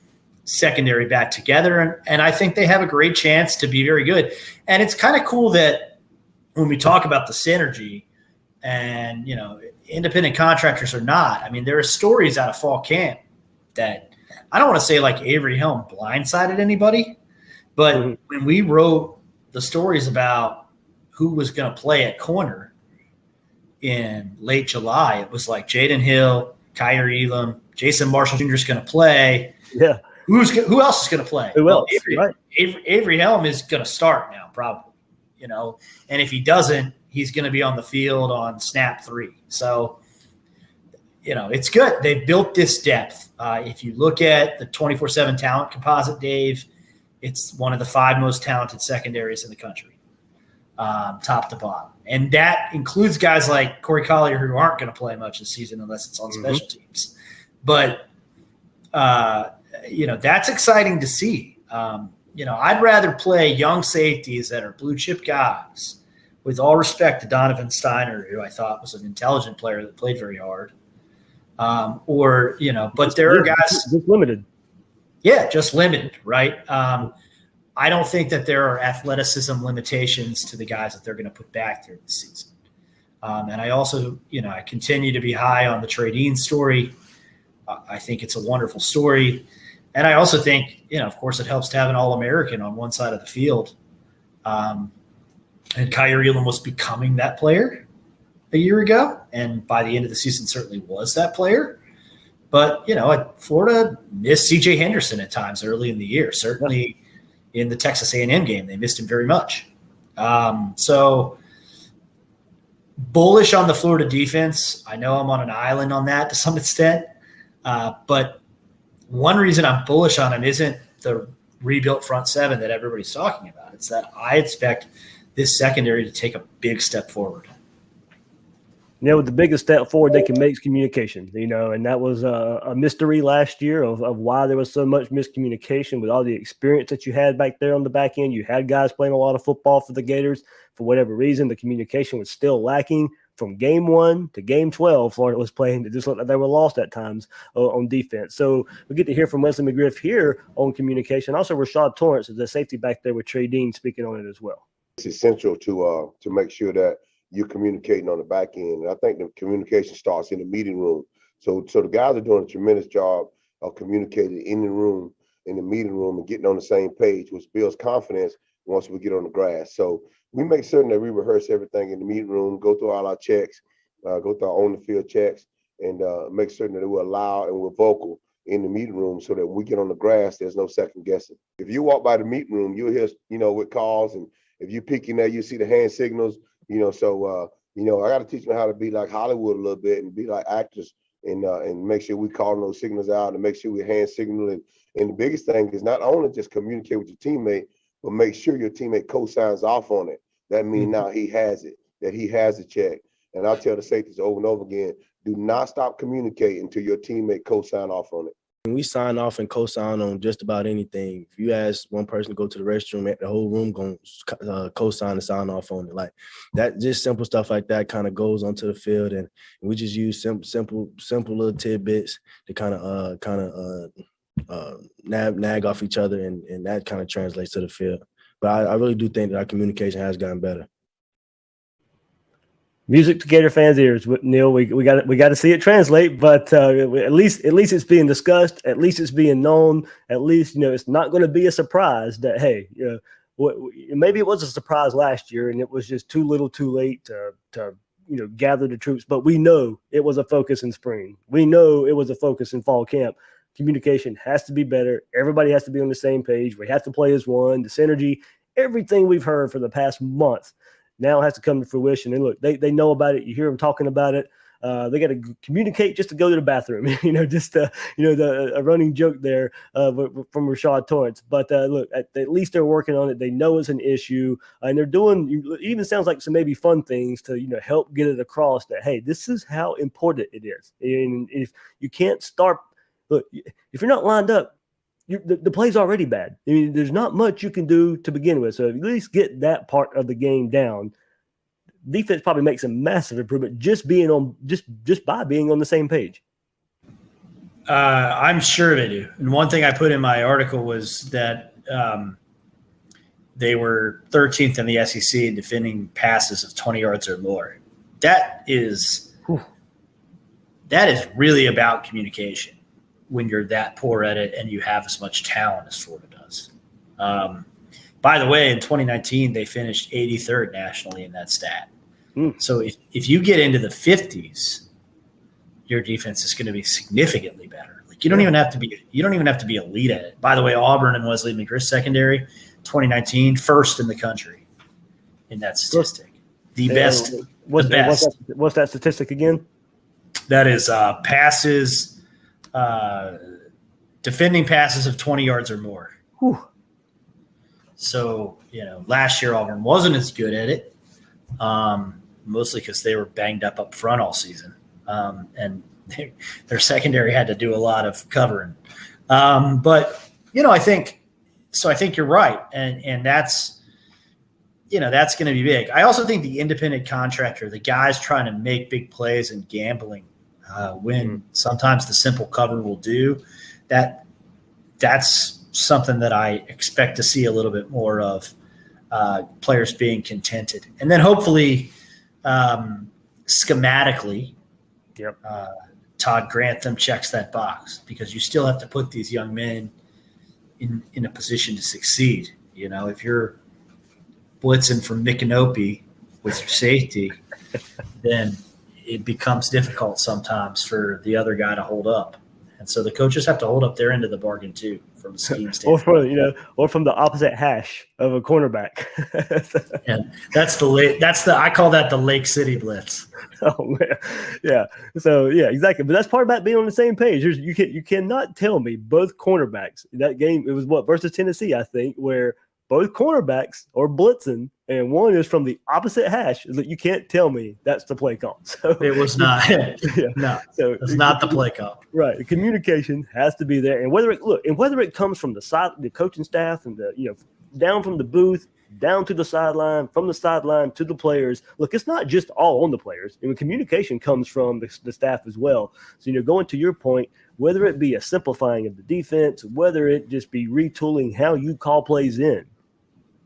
[SPEAKER 3] secondary back together. And I think they have a great chance to be very good. And it's kind of cool that when we talk about the synergy and, independent contractors or not, I mean, there are stories out of fall camp that I don't want to say like Avery Helm blindsided anybody, but when we wrote the stories about who was going to play at corner in late July, it was like Jaden Hill, Kyrie Elam, Jason Marshall Jr. is going to play.
[SPEAKER 2] Yeah.
[SPEAKER 3] Who else is going to play?
[SPEAKER 2] Who else?
[SPEAKER 3] Avery Helm is going to start now, probably, and if he doesn't, he's going to be on the field on snap 3. So, it's good. They've built this depth. If you look at the 24/7 talent composite, Dave, it's one of the 5 most talented secondaries in the country, top to bottom. And that includes guys like Corey Collier, who aren't going to play much this season unless it's on special teams. But, that's exciting to see. I'd rather play young safeties that are blue chip guys, with all respect to Donovan Steiner, who I thought was an intelligent player that played very hard. But there are guys
[SPEAKER 2] just limited.
[SPEAKER 3] Yeah, just limited, right? I don't think that there are athleticism limitations to the guys that they're going to put back during the season. And I also, I continue to be high on the Trey Dean story. I think it's a wonderful story. And I also think, of course, it helps to have an All-American on one side of the field. And Kyrie Elam was becoming that player a year ago, and by the end of the season certainly was that player. But, Florida missed C.J. Henderson at times early in the year. Certainly in the Texas A&M game, they missed him very much. So bullish on the Florida defense. I know I'm on an island on that to some extent. But one reason I'm bullish on him isn't the rebuilt front 7 that everybody's talking about. It's that I expect this secondary to take a big step forward.
[SPEAKER 2] The biggest step forward they can make is communication, and that was a mystery last year of why there was so much miscommunication with all the experience that you had back there on the back end. You had guys playing a lot of football for the Gators. For whatever reason, the communication was still lacking. From game 1 to game 12, Florida was playing. It just looked like they were lost at times on defense. So we get to hear from Wesley Mcgriff here on communication. Also, Rashad Torrance is the safety back there with Trey Dean speaking on it as well.
[SPEAKER 7] It's essential to make sure that you're communicating on the back end. And I think the communication starts in the meeting room. So the guys are doing a tremendous job of communicating in the room, in the meeting room, and getting on the same page, which builds confidence once we get on the grass. So we make certain that we rehearse everything in the meeting room, go through all our checks, go through our on-the-field checks, and make certain that we're loud and we're vocal in the meeting room so that when we get on the grass, there's no second guessing. If you walk by the meeting room, you'll hear, with calls, and if you peek in there, you see the hand signals, so I got to teach them how to be like Hollywood a little bit and be like actors and make sure we call those signals out and make sure we hand signaling. And the biggest thing is not only just communicate with your teammate, but make sure your teammate co-signs off on it. That means now he has it, that he has the check. And I tell the safeties over and over again, do not stop communicating until your teammate co-sign off on it.
[SPEAKER 8] When we sign off and co-sign on just about anything, if you ask one person to go to the restroom, the whole room going to co-sign and sign off on it. Like that, just simple stuff like that kind of goes onto the field, and we just use simple little tidbits to kind of nag off each other, and that kind of translates to the field. But I really do think that our communication has gotten better.
[SPEAKER 2] Music to Gator fans' ears, Neil. We got to see it translate, but at least it's being discussed. At least it's being known. At least it's not going to be a surprise that maybe it was a surprise last year and it was just too little, too late to gather the troops. But we know it was a focus in spring. We know it was a focus in fall camp. Communication has to be better. Everybody has to be on the same page. We have to play as one. The synergy, everything we've heard for the past month now has to come to fruition. And look, they know about it. You hear them talking about it. They got to communicate just to go to the bathroom. Just a running joke there from Rashad Torrance. But look, at least they're working on it. They know it's an issue, and they're doing. It even sounds like some maybe fun things to help get it across that hey, this is how important it is. And if you can't start, look, if you're not lined up, the play's already bad. I mean, there's not much you can do to begin with. So at least get that part of the game down. Defense probably makes a massive improvement just by being on the same page.
[SPEAKER 3] I'm sure they do. And one thing I put in my article was that they were 13th in the SEC in defending passes of 20 yards or more. That is really about communication when you're that poor at it and you have as much talent as Florida does. By the way, in 2019, they finished 83rd nationally in that stat. So if you get into the 50s, your defense is going to be significantly better. Like you don't even have to be elite at it. By the way, Auburn and Wesley Mcgriff secondary, 2019, first in the country in that statistic. The best. What's
[SPEAKER 2] that statistic again?
[SPEAKER 3] That is passes, defending passes of 20 yards or more.
[SPEAKER 2] Whew.
[SPEAKER 3] So, last year Auburn wasn't as good at it, mostly because they were banged up front all season. And their secondary had to do a lot of covering. But I think you're right. And that's going to be big. I also think the independent contractor, the guys trying to make big plays and gambling, when sometimes the simple cover will do that's something that I expect to see a little bit more of, players being contented. And then hopefully schematically, Todd Grantham checks that box because you still have to put these young men in a position to succeed. If you're blitzing from Micanopy with your safety, then it becomes difficult sometimes for the other guy to hold up. And so the coaches have to hold up their end of the bargain too, from a scheme standpoint.
[SPEAKER 2] or from the opposite hash of a cornerback.
[SPEAKER 3] And I call that the Lake City blitz.
[SPEAKER 2] Oh man, yeah. So yeah, exactly. But that's part about being on the same page. You cannot tell me both cornerbacks that game. It was versus Tennessee, I think, where both cornerbacks are blitzing, and one is from the opposite hash. Is that you can't tell me that's the play call. So
[SPEAKER 3] it was not. No, so it's not the play call.
[SPEAKER 2] Right. The communication has to be there, and whether it comes from the coaching staff, and down from the booth, down to the sideline, from the sideline to the players. Look, it's not just all on the players. Communication comes from the staff as well. So going to your point, whether it be a simplifying of the defense, whether it just be retooling how you call plays in.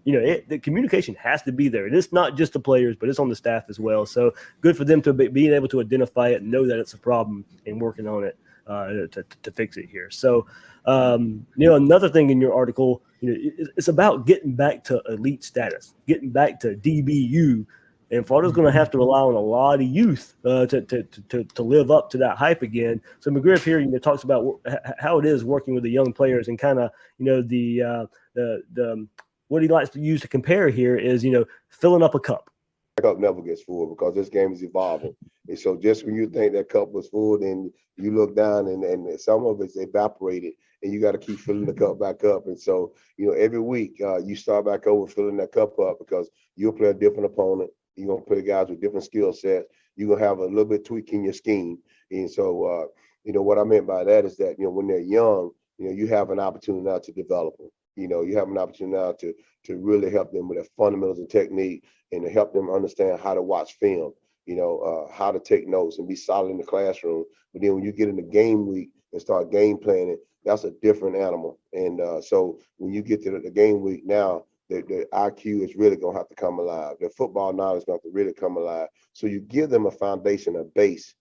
[SPEAKER 2] The communication has to be there. It's not just the players, but it's on the staff as well. So good for them to being able to identify it and know that it's a problem and working on it to fix it here. So, another thing in your article, it's about getting back to elite status, getting back to DBU. And Florida's going to have to rely on a lot of youth to live up to that hype again. So McGriff here, talks about how it is working with the young players and kind of, the what he likes to use to compare here is, filling up a cup.
[SPEAKER 7] The cup never gets full because this game is evolving. And so just when you think that cup was full, then you look down and some of it's evaporated and you got to keep filling the cup back up. And so, every week you start back over filling that cup up because you'll play a different opponent. You're going to play guys with different skill sets. You're going to have a little bit tweak in your scheme. And so, what I meant by that is that, when they're young, you have an opportunity now to develop them. You have an opportunity now to really help them with their fundamentals and technique and to help them understand how to watch film, how to take notes and be solid in the classroom. But then when you get in the game week and start game planning, that's a different animal. And so when you get to the game week now, the IQ is really going to have to come alive. The football knowledge is going to have to really come alive. So you give them a foundation, a base,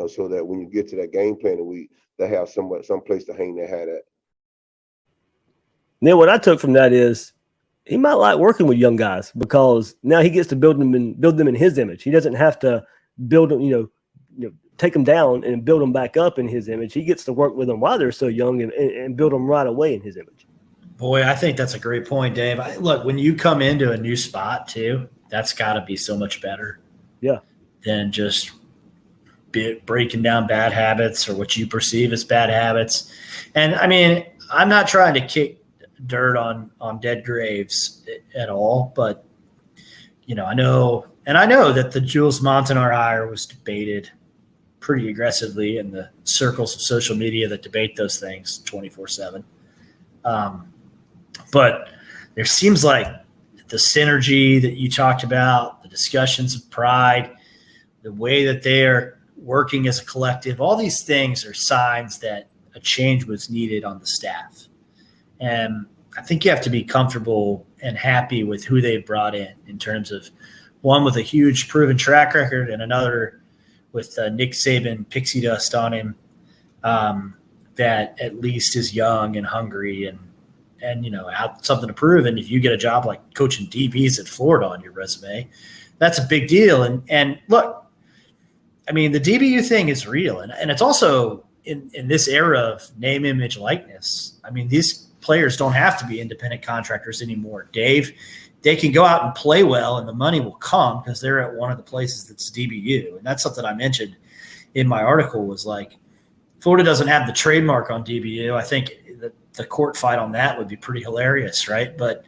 [SPEAKER 7] so that when you get to that game planning week, they have some place to hang their hat at.
[SPEAKER 2] Neil, what I took from that is he might like working with young guys because now he gets to build them in his image. He doesn't have to build them, take them down and build them back up in his image. He gets to work with them while they're so young and build them right away in his image.
[SPEAKER 3] Boy, I think that's a great point, Dave. Look, when you come into a new spot too, that's got to be so much better.
[SPEAKER 2] Yeah.
[SPEAKER 3] Than just breaking down bad habits or what you perceive as bad habits. And I mean, I'm not trying to kick dirt on dead graves at all, but I know that the Jules Montanaro hire was debated pretty aggressively in the circles of social media that debate those things 24/7. But there seems like the synergy that you talked about, the discussions of pride, the way that they are working as a collective, all these things are signs that a change was needed on the staff. And I think you have to be comfortable and happy with who they've brought in terms of one with a huge proven track record and another with Nick Saban pixie dust on him that at least is young and hungry and have something to prove. And if you get a job like coaching DBs at Florida on your resume, that's a big deal. And look, I mean, the DBU thing is real. And it's also in this era of name, image, likeness. I mean, these players don't have to be independent contractors anymore, Dave. They can go out and play well and the money will come because they're at one of the places that's DBU. And that's something I mentioned in my article was like, Florida doesn't have the trademark on DBU. I think the court fight on that would be pretty hilarious, right? But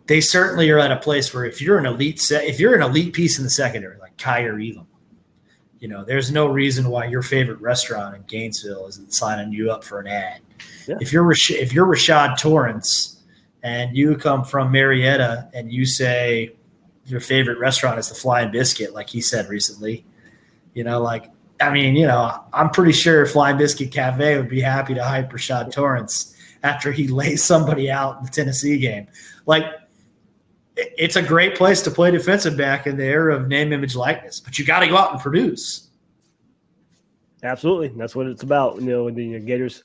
[SPEAKER 3] they certainly are at a place where if you're an elite piece in the secondary, like Kai or Elam, there's no reason why your favorite restaurant in Gainesville isn't signing you up for an ad. Yeah. If you're Rashad Torrance and you come from Marietta and you say your favorite restaurant is the Flying Biscuit, like he said recently, I'm pretty sure Flying Biscuit Cafe would be happy to hype Rashad Torrance after he lays somebody out in the Tennessee game. Like, it's a great place to play defensive back in the era of name, image, likeness, but you got to go out and produce.
[SPEAKER 2] Absolutely. That's what it's about. The Gators,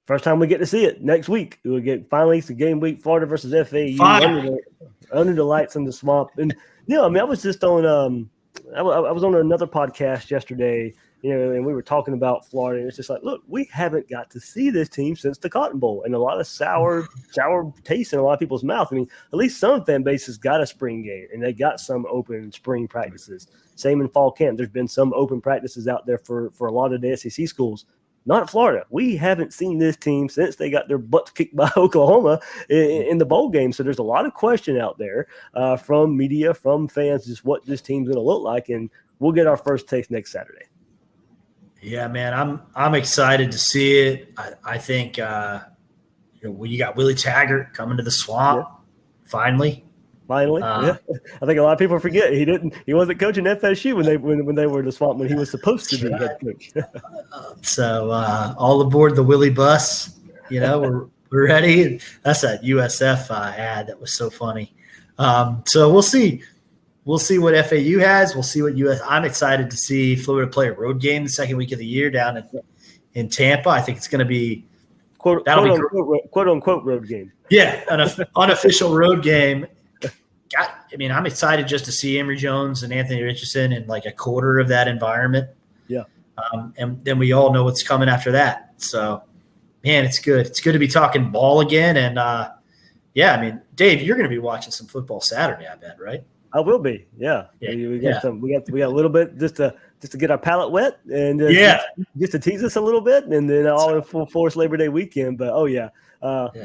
[SPEAKER 2] first time we get to see it next week. We'll get finally the game week, Florida versus FAU under the lights in the swamp. And, I was just on I was on another podcast yesterday, and we were talking about Florida, and it's just like, look, we haven't got to see this team since the Cotton Bowl, and a lot of sour taste in a lot of people's mouth. I mean, at least some fan bases got a spring game, and they got some open spring practices. Same in fall camp. There's been some open practices out there for a lot of the SEC schools. Not at Florida. We haven't seen this team since they got their butts kicked by Oklahoma in the bowl game. So there's a lot of question out there from media, from fans, just what this team's going to look like, and we'll get our first taste next Saturday.
[SPEAKER 3] Yeah, man, I'm excited to see it. I think you got Willie Taggart coming to the swamp finally.
[SPEAKER 2] Yeah. I think a lot of people forget he wasn't coaching FSU when they were in the swamp when he was supposed to be head coach.
[SPEAKER 3] So all aboard the Willie bus. We're ready. That's that USF ad that was so funny. So we'll see. We'll see what FAU has. We'll see what I'm excited to see Florida play a road game the second week of the year down in Tampa. I think it's going to be
[SPEAKER 2] quote unquote road game.
[SPEAKER 3] Yeah, an unofficial road game. I'm excited just to see Emory Jones and Anthony Richardson in like a quarter of that environment.
[SPEAKER 2] Yeah.
[SPEAKER 3] And then we all know what's coming after that. So, man, it's good. It's good to be talking ball again. And, Dave, you're going to be watching some football Saturday, I bet, right?
[SPEAKER 2] I will be. Yeah. We got a little bit just to get our palate wet and just to tease us a little bit, and then all in full force Labor Day weekend. But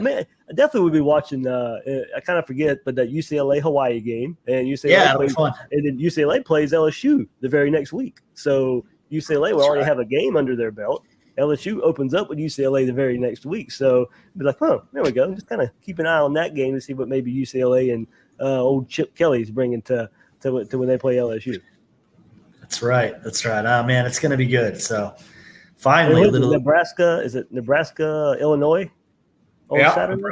[SPEAKER 2] man, I definitely would be watching. I kind of forget, but that UCLA Hawaii game, and UCLA plays LSU the very next week. So UCLA will already have a game under their belt. LSU opens up with UCLA the very next week. So be like, there we go. Just kind of keep an eye on that game to see what maybe UCLA and old Chip Kelly's bringing to when they play LSU. That's right. Oh man, it's going to be good. So finally,
[SPEAKER 3] Nebraska.
[SPEAKER 2] Is it Nebraska, Illinois? Saturday?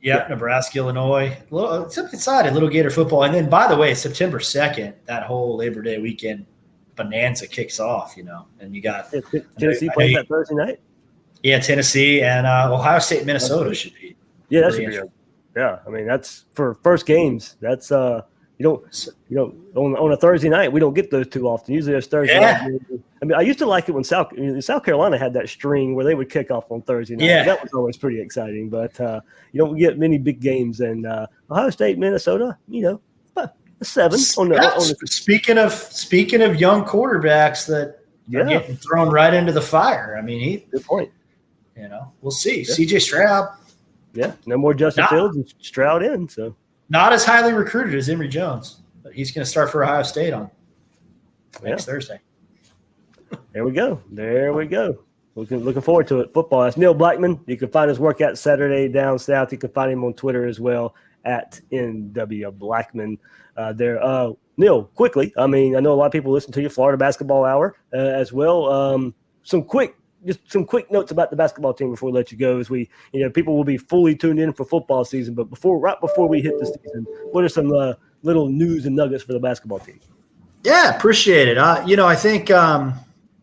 [SPEAKER 3] Nebraska, Illinois. It's exciting, little Gator football. And then, by the way, September 2nd, that whole Labor Day weekend bonanza kicks off. And you got
[SPEAKER 2] Tennessee plays that Thursday night.
[SPEAKER 3] Yeah, Tennessee and Ohio State, Minnesota should be.
[SPEAKER 2] Yeah, that should be. Yeah, I mean that's for first games. That's on a Thursday night we don't get those too often. Usually it's Thursday night. I mean, I used to like it when South Carolina had that string where they would kick off on Thursday night. Yeah, that was always pretty exciting. But you don't get many big games. And Ohio State, Minnesota, a 7 on the
[SPEAKER 3] Speaking of young quarterbacks that are getting thrown right into the fire. I mean,
[SPEAKER 2] good point.
[SPEAKER 3] We'll see.
[SPEAKER 2] Yeah.
[SPEAKER 3] CJ Stroud.
[SPEAKER 2] Yeah, no more Justin Fields and Stroud in. So
[SPEAKER 3] not as highly recruited as Emory Jones, but he's going to start for Ohio State on next Thursday.
[SPEAKER 2] There we go. Looking forward to it. Football. That's Neil Blackmon. You can find his work out Saturday down south. You can find him on Twitter as well at NW Blackmon. Neil, quickly. I mean, I know a lot of people listen to your Florida Basketball Hour as well. Some quick notes about the basketball team before we let you go. As we, people will be fully tuned in for football season. But right before we hit the season, what are some little news and nuggets for the basketball team?
[SPEAKER 3] Yeah, appreciate it. I think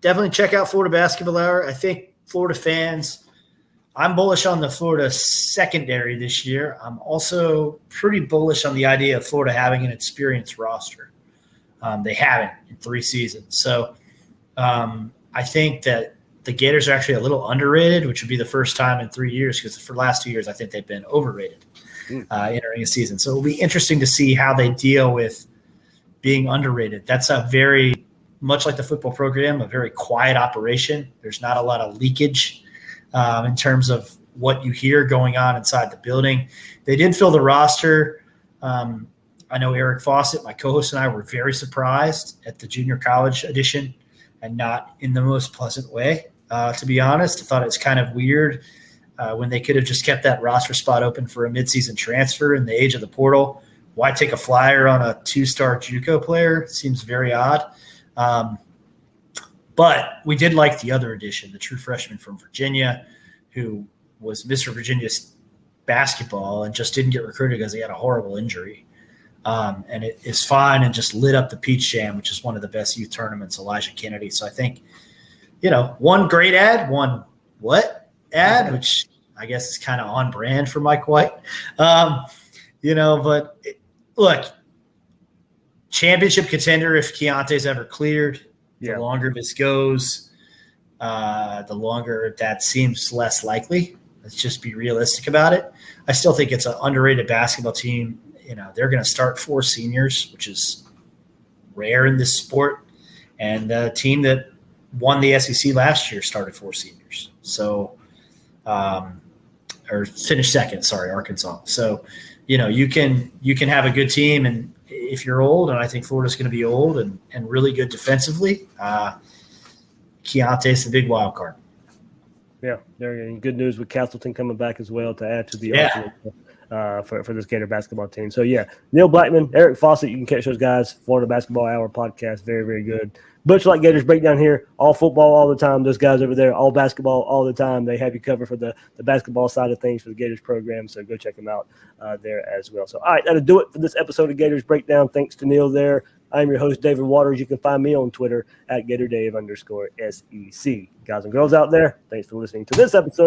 [SPEAKER 3] definitely check out Florida Basketball Hour. I think Florida fans, I'm bullish on the Florida secondary this year. I'm also pretty bullish on the idea of Florida having an experienced roster. They haven't in 3 seasons. So I think that the Gators are actually a little underrated, which would be the first time in 3 years, because for the last 2 years, I think they've been overrated entering a season. So it'll be interesting to see how they deal with being underrated. That's a very much like the football program, a very quiet operation. There's not a lot of leakage in terms of what you hear going on inside the building. They did fill the roster. I know Eric Fawcett, my co-host, and I were very surprised at the junior college edition, and not in the most pleasant way, to be honest. I thought it was kind of weird when they could have just kept that roster spot open for a midseason transfer in the age of the portal. Why take a flyer on a 2-star JUCO player? Seems very odd. But we did like the other addition, the true freshman from Virginia, who was Mr. Virginia's basketball and just didn't get recruited because he had a horrible injury. And it is fine and just lit up the Peach Jam, which is one of the best youth tournaments, Elijah Kennedy. So I think, one great ad, one ad, which I guess is kind of on brand for Mike White. But look, championship contender if Keontae's ever cleared. The longer this goes, the longer that seems less likely. Let's just be realistic about it. I still think it's an underrated basketball team. They're going to start 4 seniors, which is rare in this sport. And the team that won the SEC last year started 4 seniors. So, or finished second, Arkansas. So, you can have a good team, and if you're old, and I think Florida's going to be old and really good defensively, Keontae's the big wild card.
[SPEAKER 2] Yeah, there. Good news with Castleton coming back as well to add to the argument for this Gator basketball team. So Neil Blackmon, Eric Fawcett, you can catch those guys. Florida Basketball Hour podcast, very, very good. Butch like Gators Breakdown here, all football all the time. Those guys over there, all basketball all the time. They have you covered for the basketball side of things for the Gators program, so go check them out there as well. So, all right, that'll do it for this episode of Gators Breakdown. Thanks to Neil there. I'm your host, David Waters. You can find me on Twitter at GatorDave_SEC. Guys and girls out there, thanks for listening to this episode